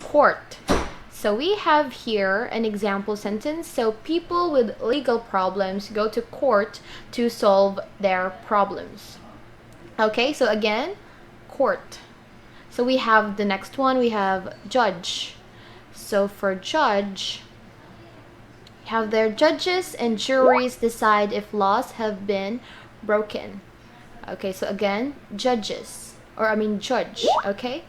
court. So we have here an example sentence. So people with legal problems go to court to solve their problems. Okay, so again, court. So we have the next one, we have judge. So for judge, have their judges and juries decide if laws have been broken. Okay, so again, judges, or I mean judge, okay?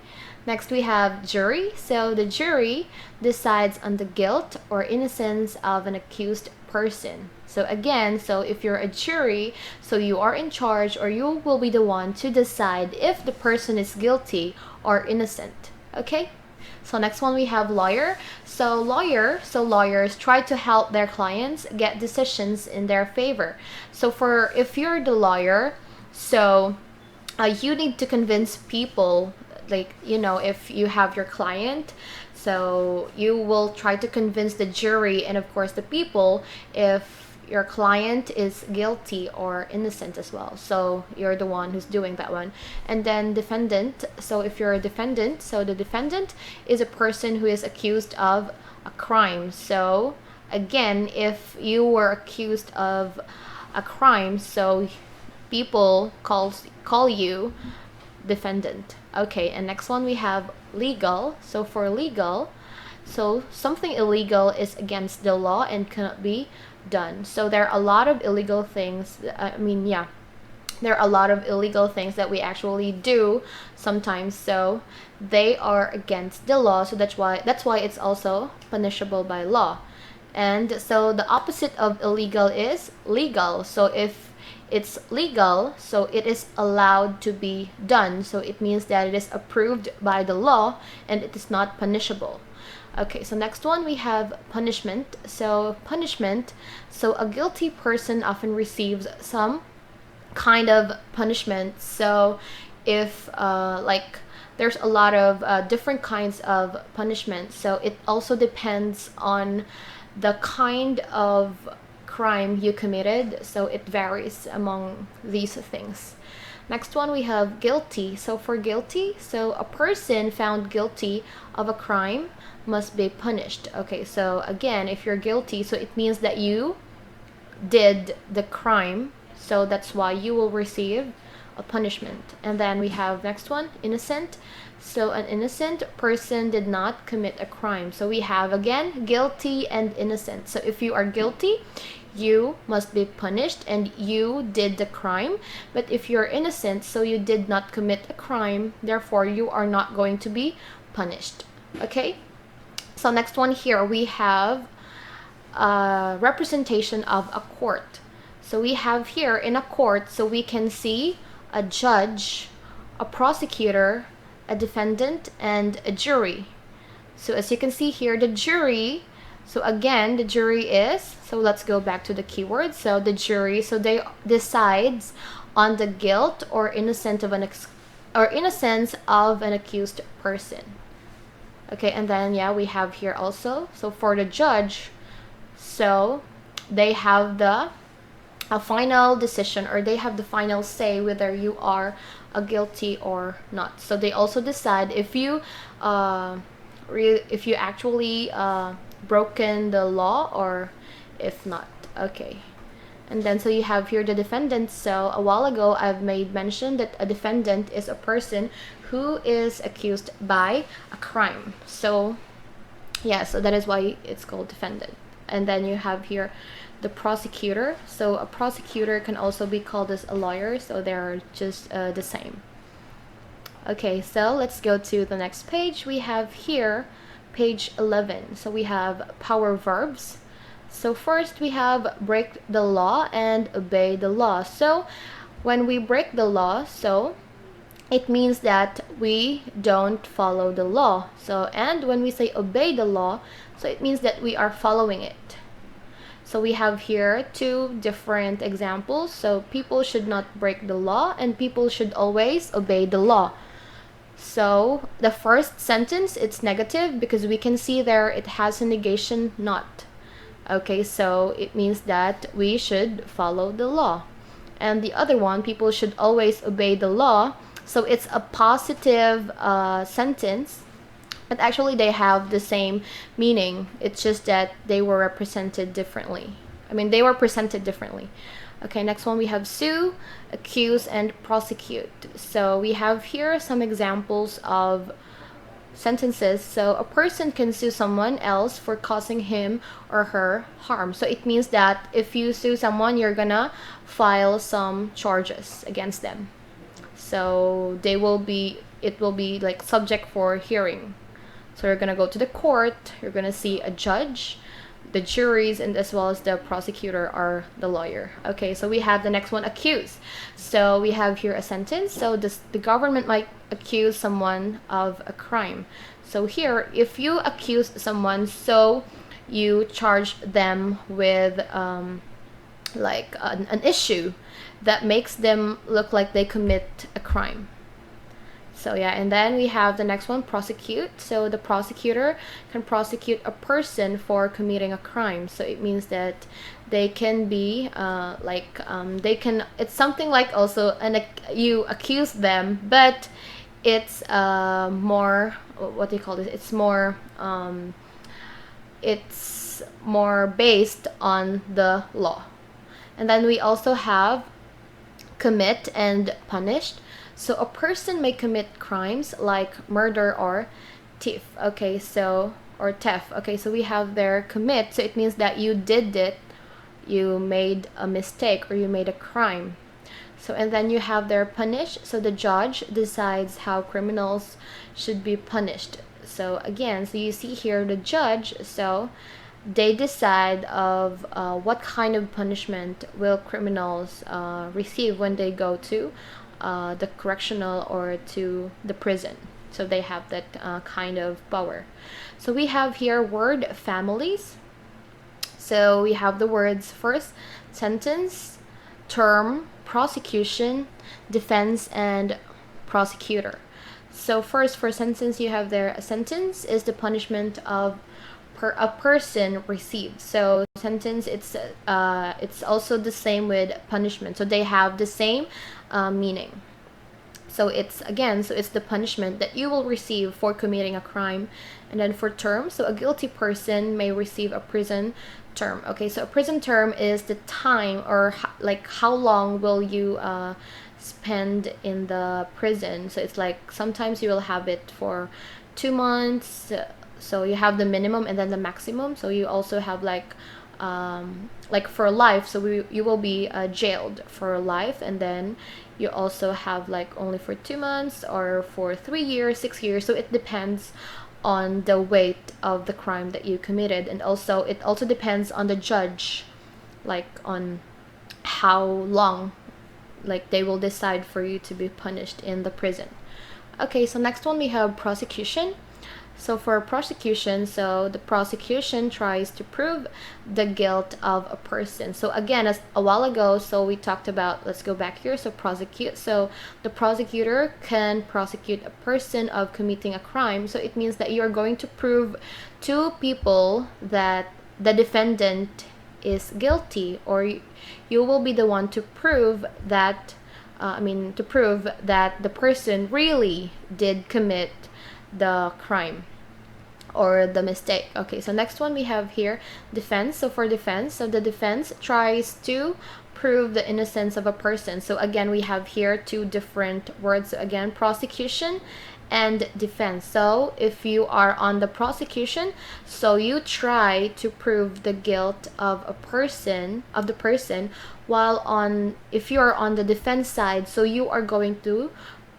Next we have jury. So the jury decides on the guilt or innocence of an accused person. So again, so if you're a jury, so you are in charge, or you will be the one to decide if the person is guilty or innocent. Okay? So next one we have lawyer. So lawyers try to help their clients get decisions in their favor. So for if you're the lawyer, so you need to convince people, like, you know, if you have your client, so you will try to convince the jury and of course the people if your client is guilty or innocent as well. So you're the one who's doing that one. And then defendant. So if you're a defendant, so the defendant is a person who is accused of a crime. So again, if you were accused of a crime, so people call you defendant. Okay, and next one we have legal. So for legal, so something illegal is against the law and cannot be done. So there are a lot of illegal things. There are a lot of illegal things that we actually do sometimes. So they are against the law. So that's why it's also punishable by law. And so the opposite of illegal is legal. So if it's legal, so it is allowed to be done. So it means that it is approved by the law and it is not punishable. Okay, so next one we have punishment. So punishment, so a guilty person often receives some kind of punishment. So if like there's a lot of different kinds of punishment, so it also depends on the kind of crime you committed, so it varies among these things. Next one we have guilty. So for guilty, so a person found guilty of a crime must be punished. Okay, so again, if you're guilty, so it means that you did the crime, so that's why you will receive a punishment. And then we have next one, innocent. So an innocent person did not commit a crime. So we have again guilty and innocent. So if you are guilty, you must be punished and you did the crime. But if you're innocent, so you did not commit a crime, therefore you are not going to be punished. Okay, so next one here we have representation of a court. So we have here in a court, so we can see a judge, a prosecutor, a defendant, and a jury. So as you can see here, the jury, so again, the jury is, so let's go back to the keyword. So the jury, so they decides on the guilt or innocence of an accused person. Okay, and then yeah, we have here also, so for the judge, so they have a final decision, or they have the final say whether you are guilty or not. So they also decide if you actually broken the law or if not. Okay, and then so you have here the defendant. So a while ago I've made mention that a defendant is a person who is accused by a crime. So yeah, so that is why it's called defendant. And then you have here the prosecutor. So a prosecutor can also be called as a lawyer, so they're just the same. Okay, so let's go to the next page. We have here page 11. So we have power verbs. So first we have break the law and obey the law. So when we break the law, so it means that we don't follow the law. So and when we say obey the law, so it means that we are following it. So we have here two different examples. So people should not break the law and people should always obey the law. So the first sentence, it's negative because we can see there it has a negation not. Okay, so it means that we should follow the law. And the other one, people should always obey the law. So it's a positive sentence but actually they have the same meaning. It's just that they were represented differently. I mean, they were presented differently. Okay, next one we have sue, accuse, and prosecute. So we have here some examples of sentences. So a person can sue someone else for causing him or her harm. So it means that if you sue someone, you're gonna file some charges against them. So it will be like subject for hearing. So you're gonna go to the court, you're gonna see a judge, the juries, and as well as the prosecutor are the lawyer. Okay, so we have the next one, accuse. So we have here a sentence. So the government might accuse someone of a crime. So here, if you accuse someone, so you charge them with like an issue that makes them look like they commit a crime. So yeah, and then we have the next one, prosecute. So the prosecutor can prosecute a person for committing a crime. So it means that they can be they can, it's something like also you accuse them, but it's more, what do you call this? It's more based on the law. And then we also have commit and punished. So a person may commit crimes like murder or thief. Okay, so or theft. Okay, so we have there commit. So it means that you did it, you made a mistake or you made a crime. So and then you have there punish. So the judge decides how criminals should be punished. So again, so you see here the judge. So they decide of what kind of punishment will criminals receive when they go to the correctional or to the prison. So they have that kind of power. So we have here word families. So we have the words first, sentence, term, prosecution, defense, and prosecutor. So first, for sentence, you have there a sentence is the punishment of a person received. So sentence, it's also the same with punishment. So they have the same meaning. So it's again, so it's the punishment that you will receive for committing a crime. And then for term, so a guilty person may receive a prison term. Okay, so a prison term is the time or like how long will you spend in the prison. So it's like sometimes you will have it for 2 months. So you have the minimum and then the maximum. So you also have like for life. So you will be jailed for life, and then you also have like only for 2 months or for 3 years, 6 years. So it depends on the weight of the crime that you committed, and also it also depends on the judge, like on how long like they will decide for you to be punished in the prison. Okay, so next one we have prosecution. So for prosecution, so the prosecution tries to prove the guilt of a person. So again, as a while ago, so we talked about, let's go back here, so prosecute. So the prosecutor can prosecute a person of committing a crime. So it means that you're going to prove to people that the defendant is guilty, or you will be the one to prove that, to prove that the person really did commit the crime or the mistake. Okay, so next one we have here defense. So for defense, so the defense tries to prove the innocence of a person. So again, we have here two different words. So again, prosecution and defense. So if you are on the prosecution, so you try to prove the guilt of a person, of the person, while on, if you are on the defense side, so you are going to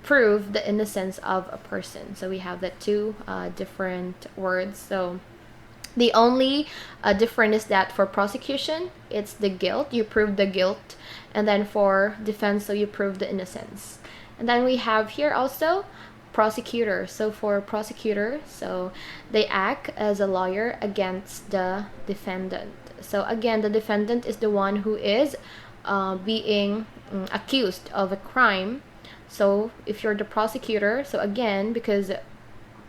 prove the innocence of a person. So we have the two different words. So the only difference is that for prosecution, it's the guilt, you prove the guilt, and then for defense, so you prove the innocence. And then we have here also prosecutor. So for prosecutor, so they act as a lawyer against the defendant. So again, the defendant is the one who is being accused of a crime. So if you're the prosecutor, so again, because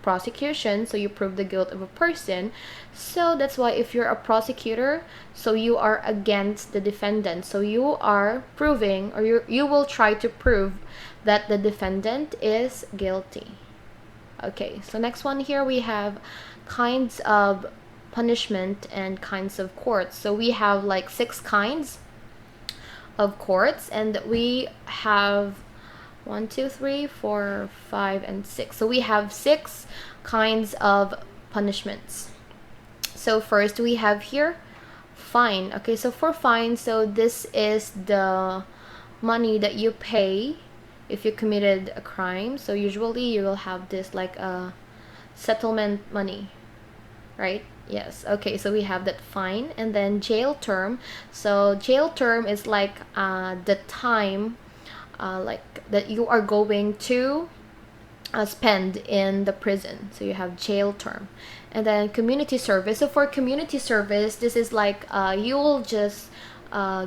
prosecution, so you prove the guilt of a person. So that's why if you're a prosecutor, so you are against the defendant. So you are proving, or you will try to prove that the defendant is guilty. Okay, so next one here we have kinds of punishment and kinds of courts. So we have like 6 kinds of courts, and we have 1, 2, 3, 4, 5, and 6. So we have 6 kinds of punishments. So first we have here fine. Okay, so for fine, so this is the money that you pay if you committed a crime. So usually you will have this like a settlement money, right? Yes. Okay, so we have that fine. And then jail term. So jail term is like the time like that you are going to spend in the prison. So you have jail term. And then community service. So for community service, this is like you will just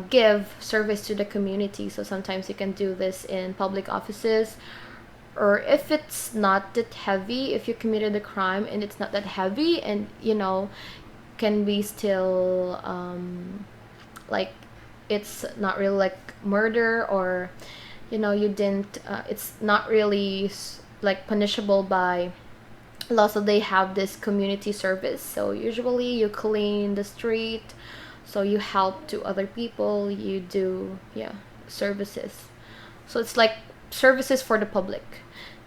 give service to the community. So sometimes you can do this in public offices, or if it's not that heavy, if you committed a crime and it's not that heavy, and can be still like it's not really like murder, or you didn't it's not really like punishable by law, so they have this community service. So usually you clean the street, so you help to other people, you do services. So it's like services for the public.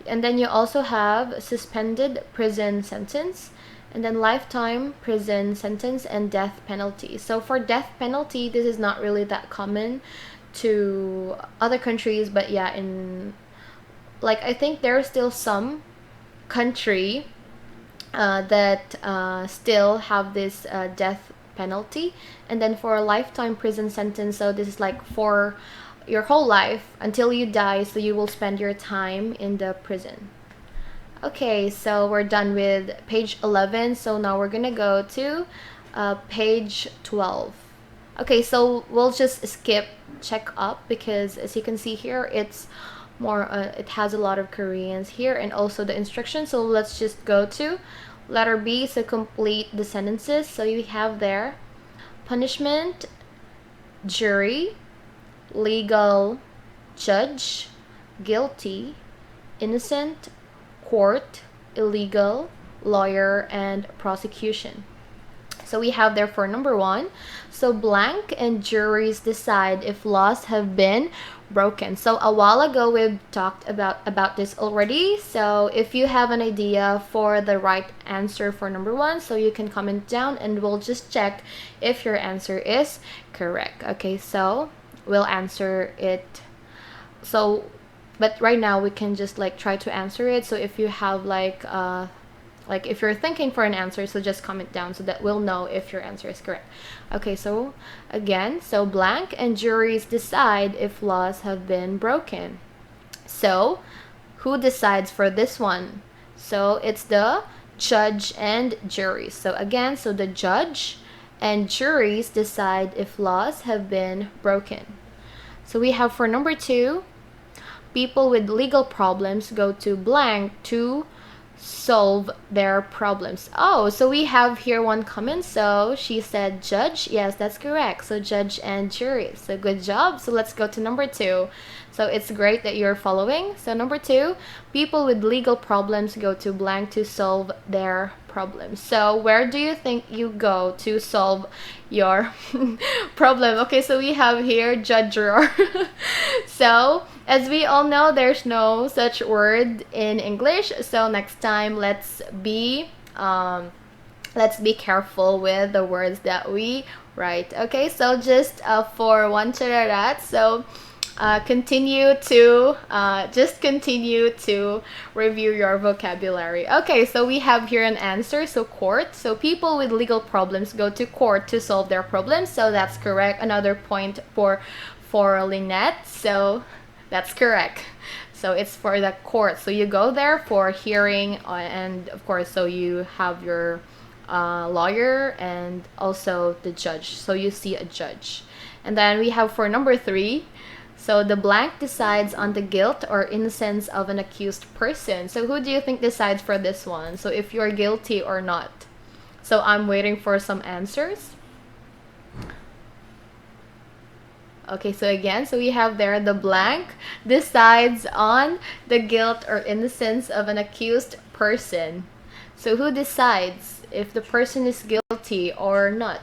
And then you also have suspended prison sentence, and then lifetime prison sentence, and death penalty. So for death penalty, this is not really that common to other countries, but yeah, in like I think there are still some country that still have this death penalty. And then for a lifetime prison sentence, so this is like for your whole life until you die, so you will spend your time in the prison. Okay, so we're done with page 11. So now we're gonna go to page 12. Okay, so we'll just skip check up, because as you can see here, it's more it has a lot of Koreans here, and also the instructions. So let's just go to letter B, so complete the sentences. So you have there punishment, jury, legal, judge, guilty, innocent, court, illegal, lawyer, and prosecution. So we have there for number 1, so blank and juries decide if laws have been broken. So a while ago we've talked about this already. So if you have an idea for the right answer for number 1, so you can comment down and we'll just check if your answer is correct. Okay, so we'll answer it. So but right now we can just like try to answer it. So if you have like if you're thinking for an answer, so just comment down so that we'll know if your answer is correct. Okay, so again, so blank and juries decide if laws have been broken. So who decides for this one? So it's the judge and juries. So again, so the judge and juries decide if laws have been broken. So we have for number 2, people with legal problems go to blank to solve their problems. Oh, so we have here one comment. So she said judge. Yes, that's correct. So judge and jury. So good job. So let's go to number 2. So it's great that you're following. So number 2, people with legal problems go to blank to solve their problems. So where do you think you go to solve your problem? Okay, so we have here judge drawer. So as we all know, there's no such word in English. So next time, let's be careful with the words that we write. Okay, so just for one chararat, so continue to review your vocabulary. Okay, so we have here an answer. So court. So people with legal problems go to court to solve their problems. So that's correct. Another point for Lynette. So that's correct. So it's for the court. So you go there for hearing, and of course, so you have your lawyer and also the judge. So you see a judge. And then we have for number 3, so the blank decides on the guilt or innocence of an accused person. So who do you think decides for this one? So if you're guilty or not. So I'm waiting for some answers. Okay, so again, so we have there the blank decides on the guilt or innocence of an accused person. So who decides if the person is guilty or not?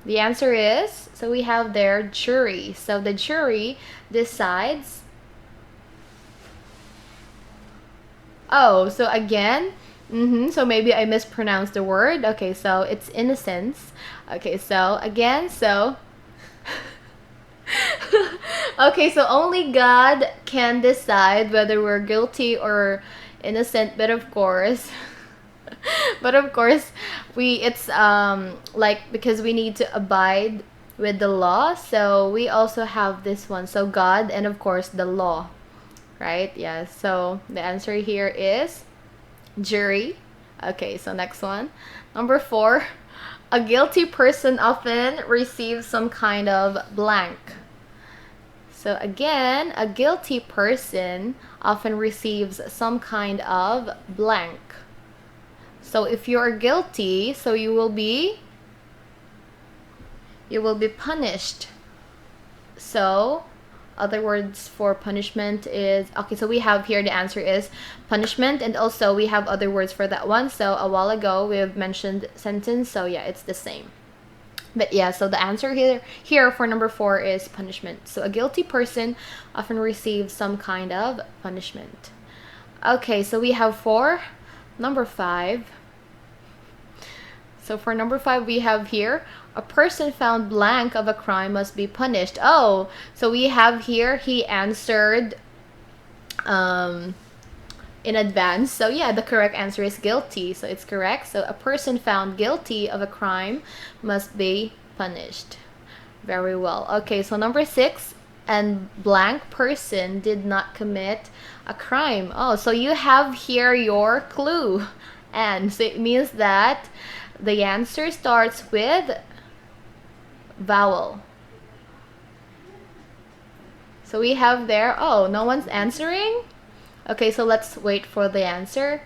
The answer is, so we have their jury. So the jury decides. Oh, so again, so maybe I mispronounced the word. Okay, so it's innocence. Okay, so again, so okay, so only God can decide whether we're guilty or innocent, but of course it's like, because we need to abide with the law, so we also have this one. So God and of course the law, right? Yeah, so the answer here is jury. Okay, so next one. Number 4, a guilty person often receives some kind of blank. So again, a guilty person often receives some kind of blank. So if you are guilty, so you will be punished. So other words for punishment is, okay, so we have here, the answer is punishment, and also we have other words for that one. So a while ago we have mentioned sentence, so yeah, it's the same. But yeah, so the answer here for number 4 is punishment. So a guilty person often receives some kind of punishment. Okay, so we have for number 5. So for number 5, we have here, a person found blank of a crime must be punished. Oh, so we have here, he answered in advance. So yeah, the correct answer is guilty. So it's correct. So a person found guilty of a crime must be punished. Very well. Okay, so number 6, and blank person did not commit a crime. Oh, so you have here your clue. And so it means that the answer starts with vowel. So we have there, oh, no one's answering? Okay, so let's wait for the answer.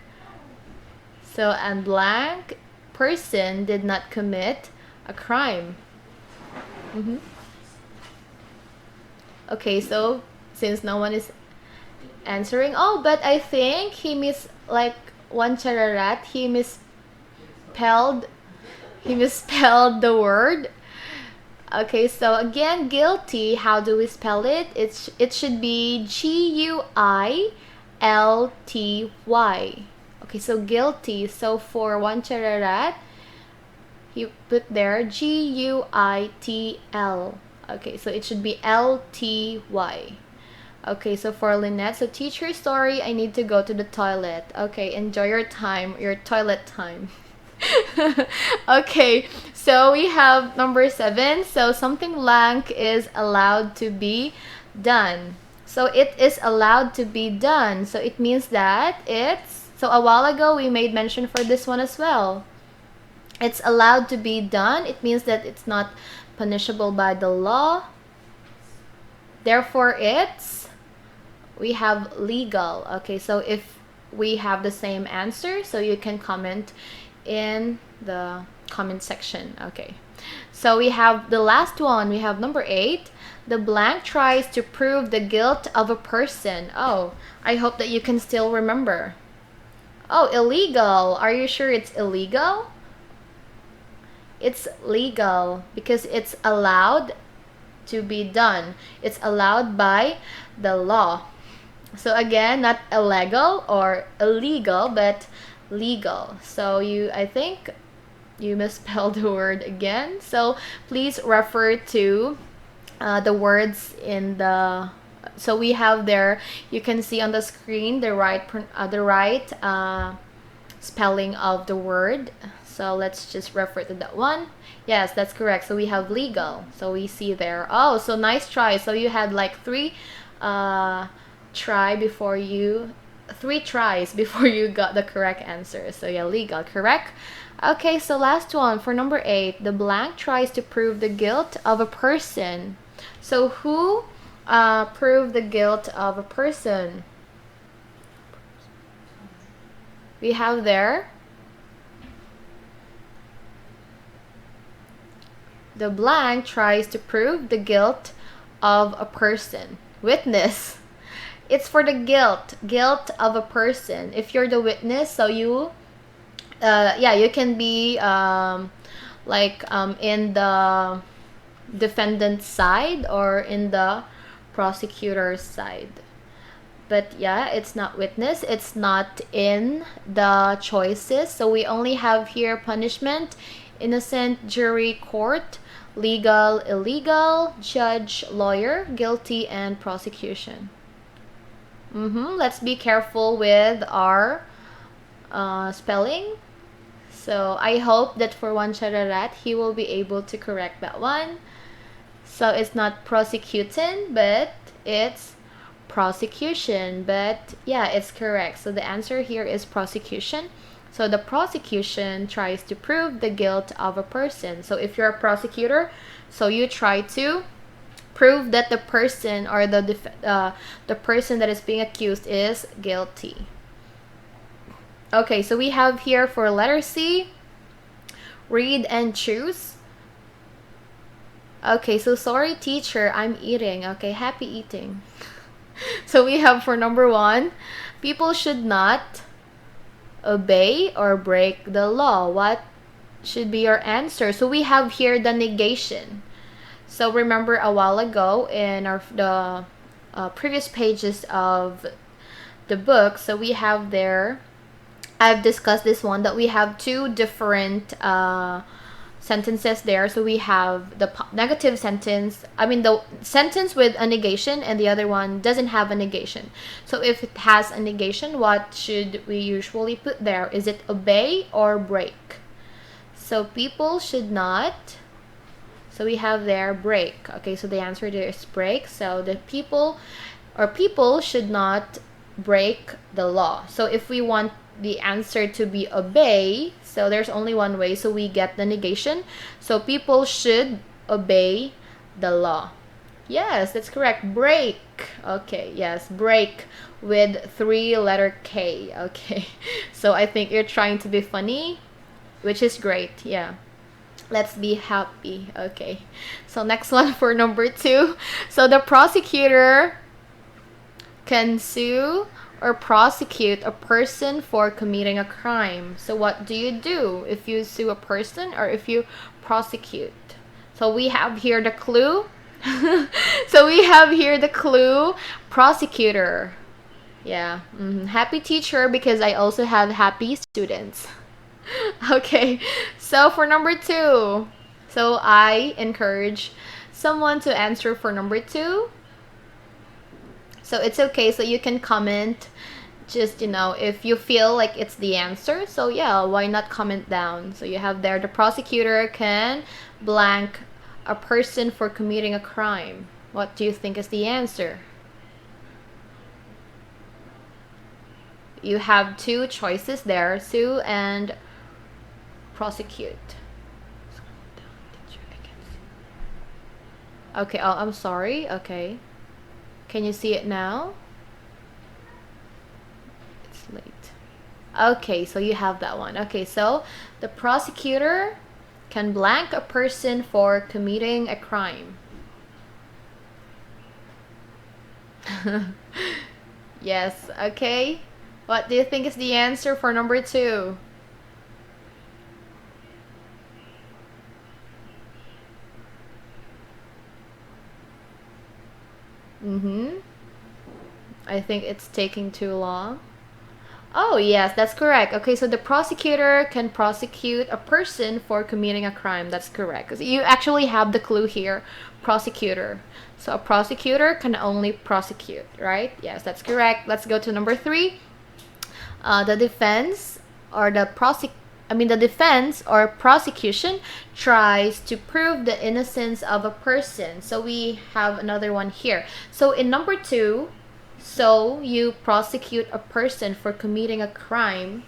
So, and blank person did not commit a crime. Okay, so since no one is answering, oh, but I think he like one chararat, he misspelled the word. Okay, so again, guilty, how do we spell it? It should be Guilty. Okay, so guilty. So for one chararat, you put there Guitl. Okay, so it should be Lty. Okay, so for Lynette, so teacher, sorry, I need to go to the toilet. Okay, enjoy your toilet time. Okay, so we have number 7. So something blank is allowed to be done. So it is allowed to be done. So it means that so a while ago we made mention for this one as well. It's allowed to be done. It means that it's not punishable by the law. Therefore, we have legal. Okay, so if we have the same answer, so you can comment in the comment section. Okay, so we have the last one. We have number 8. The blank tries to prove the guilt of a person. Oh, I hope that you can still remember. Oh, illegal. Are you sure it's illegal? It's legal because it's allowed to be done. It's allowed by the law. So again, not illegal or illegal, but legal. So I think you misspelled the word again. So please refer to the words in the. So we have there. You can see on the screen the right spelling of the word. So let's just refer to that one. Yes, that's correct. So we have legal. So we see there. Oh, so nice try. So you had like 3 tries before you got the correct answer. So yeah, legal, correct. Okay, so last one for number 8. The blank tries to prove the guilt of a person. So who proved the guilt of a person? We have there. The blank tries to prove the guilt of a person. Witness. It's for the guilt of a person. If you're the witness, so you yeah, you can be in the defendant's side or in the prosecutor's side. But yeah, it's not witness, it's not in the choices. So we only have here punishment, innocent, jury, court, legal, illegal, judge, lawyer, guilty, and prosecution. Let's be careful with our spelling. So I hope that for one chararat, he will be able to correct that one. So it's not prosecuting, but it's prosecution. But yeah, it's correct. So the answer here is prosecution. So the prosecution tries to prove the guilt of a person. So if you're a prosecutor, so you try to prove that the person or the person that is being accused is guilty. Okay, so we have here for letter C, read and choose. Okay, so sorry teacher, I'm eating. Okay, happy eating. So we have for number 1, people should not obey or break the law. What should be your answer? So we have here the negation. So remember a while ago in the previous pages of the book, so we have there, I've discussed this one, that we have 2 different sentences there. So we have the negative sentence, the sentence with a negation, and the other one doesn't have a negation. So if it has a negation, what should we usually put there? Is it obey or break? So people should not, so we have there break. Okay, so the answer there is break. So the people should not break the law. So if we want the answer to be obey, so there's only one way, so we get the negation. So people should obey the law. Yes, that's correct. Break. Okay, yes, break with 3-letter K. Okay, so I think you're trying to be funny, which is great. Yeah, let's be happy. Okay, so next one for number 2. So the prosecutor can sue or prosecute a person for committing a crime. So what do you do if you sue a person or if you prosecute? So we have here the clue. So we have here the clue, prosecutor. Yeah, happy teacher, because I also have happy students. Okay, so for number 2, so I encourage someone to answer for number 2. So it's okay, so you can comment just, if you feel like it's the answer. So yeah, why not comment down? So you have there, the prosecutor can blank a person for committing a crime. What do you think is the answer? You have 2 choices there, sue and prosecute. Okay, oh, I'm sorry. Okay. Can you see it now? It's late. Okay, so you have that one. Okay, so the prosecutor can blank a person for committing a crime. Yes, okay. What do you think is the answer for number 2? I think it's taking too long. Oh, yes, that's correct. Okay, so the prosecutor can prosecute a person for committing a crime. That's correct. So you actually have the clue here, prosecutor. So a prosecutor can only prosecute, right? Yes, that's correct. Let's go to number 3. The defense or the defense or prosecution tries to prove the innocence of a person. So we have another one here. So in number 2, so you prosecute a person for committing a crime.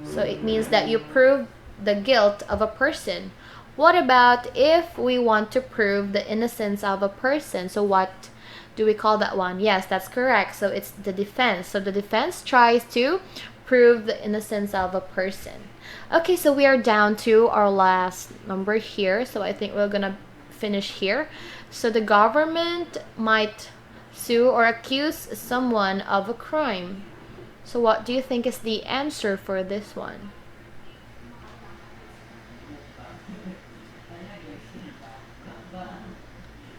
So it means that you prove the guilt of a person. What about if we want to prove the innocence of a person? So what do we call that one? Yes, that's correct. So it's the defense. So the defense tries to prove the innocence of a person. Okay, so we are down to our last number here. So I think we're gonna finish here. So the government might Sue or accuse someone of a crime. So what do you think is the answer for this one?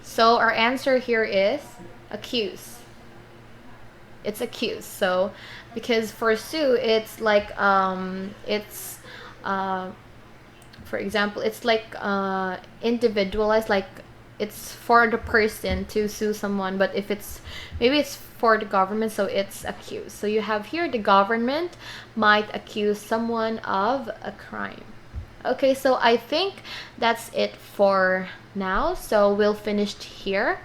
So our answer here is accuse. It's accuse. So because for Sue, it's like it's for example, it's like individualized, like it's for the person to sue someone, but if it's maybe it's for the government, so it's accused. So you have here the government might accuse someone of a crime. Okay, so I think that's it for now. So we'll finish here.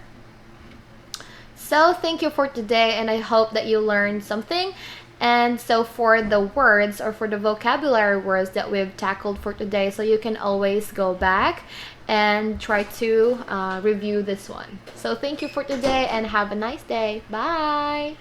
So thank you for today, and I hope that you learned something. And so for the words or for the vocabulary words that we've tackled for today, so you can always go back and try to review this one. So thank you for today and have a nice day. Bye!